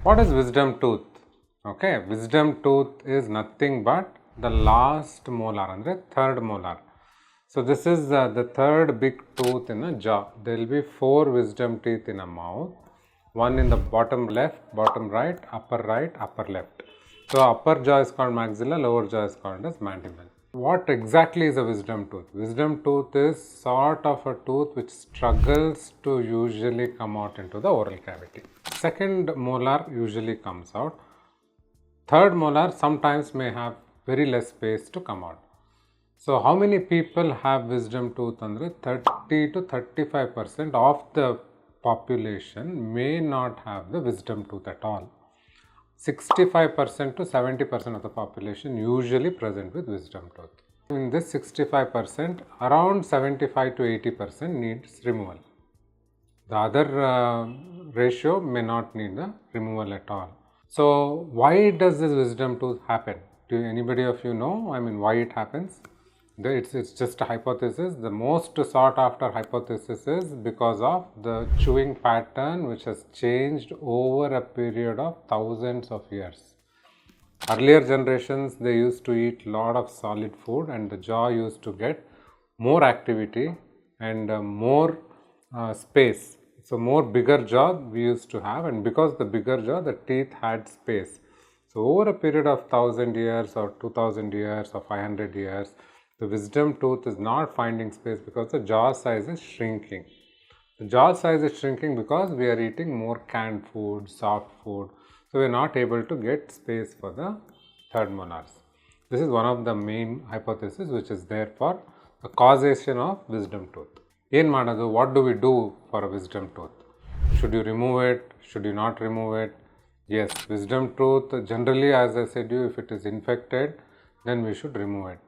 What is wisdom tooth? Okay, wisdom tooth is nothing but the last molar, andre third molar. So this is the third big tooth in a jaw. There will be 4 wisdom teeth in a mouth. One in the bottom left, bottom right, upper left. So upper jaw is called maxilla, lower jaw is called as mandible. What exactly is a wisdom tooth? Wisdom tooth is sort of a tooth which struggles to usually come out into the oral cavity. Second molar usually comes out. Third molar sometimes may have very less space to come out. So how many people have wisdom tooth? Andre 30 to 35% of the population may not have the wisdom tooth at all. 65% to 70% of the population usually present with wisdom tooth. In this 65%, around 75 to 80% needs removal. The other ratio may not need the removal at all. So why does this wisdom tooth happen? Do anybody of you know? I mean, why it happens? It's just a hypothesis. The most sought after hypothesis is because of the chewing pattern which has changed over a period of thousands of years. Earlier generations, they used to eat a lot of solid food and the jaw used to get more activity and more space. So more bigger jaw we used to have, and because the bigger jaw, the teeth had space. So over a period of 1000 years or 2000 years or 500 years, the wisdom tooth is not finding space because the jaw size is shrinking. The jaw size is shrinking because we are eating more canned food, soft food. So we are not able to get space for the third molars. This is one of the main hypotheses which is there for the causation of wisdom tooth. What do we do for a wisdom tooth? Should you remove it? Should you not remove it? Yes, wisdom tooth generally, as I said you, if it is infected, then we should remove it.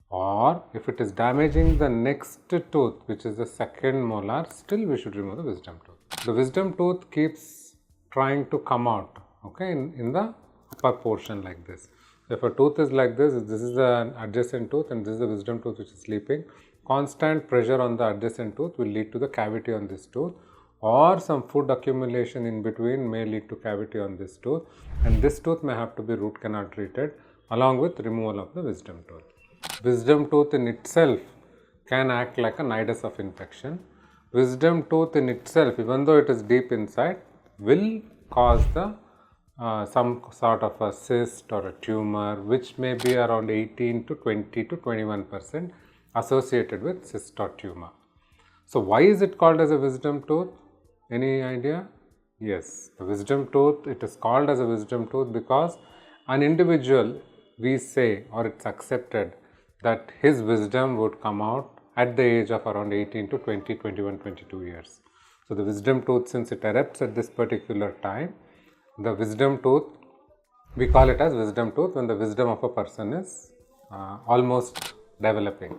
Or if it is damaging the next tooth, which is the second molar, still we should remove the wisdom tooth. The wisdom tooth keeps trying to come out, okay, in the upper portion like this. So if a tooth is like this is an adjacent tooth and this is the wisdom tooth which is sleeping. Constant pressure on the adjacent tooth will lead to the cavity on this tooth, or some food accumulation in between may lead to cavity on this tooth, and this tooth may have to be root canal treated along with removal of the wisdom tooth. Wisdom tooth in itself can act like a nidus of infection. Wisdom tooth in itself, even though it is deep inside, will cause the some sort of a cyst or a tumor, which may be around 18 to 20 to 21% associated with cyst or tumor. So why is it called as a wisdom tooth? Any idea? Yes, the wisdom tooth, it is called as a wisdom tooth because an individual, we say, or it's accepted that his wisdom would come out at the age of around 18 to 20, 21, 22 years. So the wisdom tooth, since it erupts at this particular time, the wisdom tooth, we call it as wisdom tooth when the wisdom of a person is almost developing.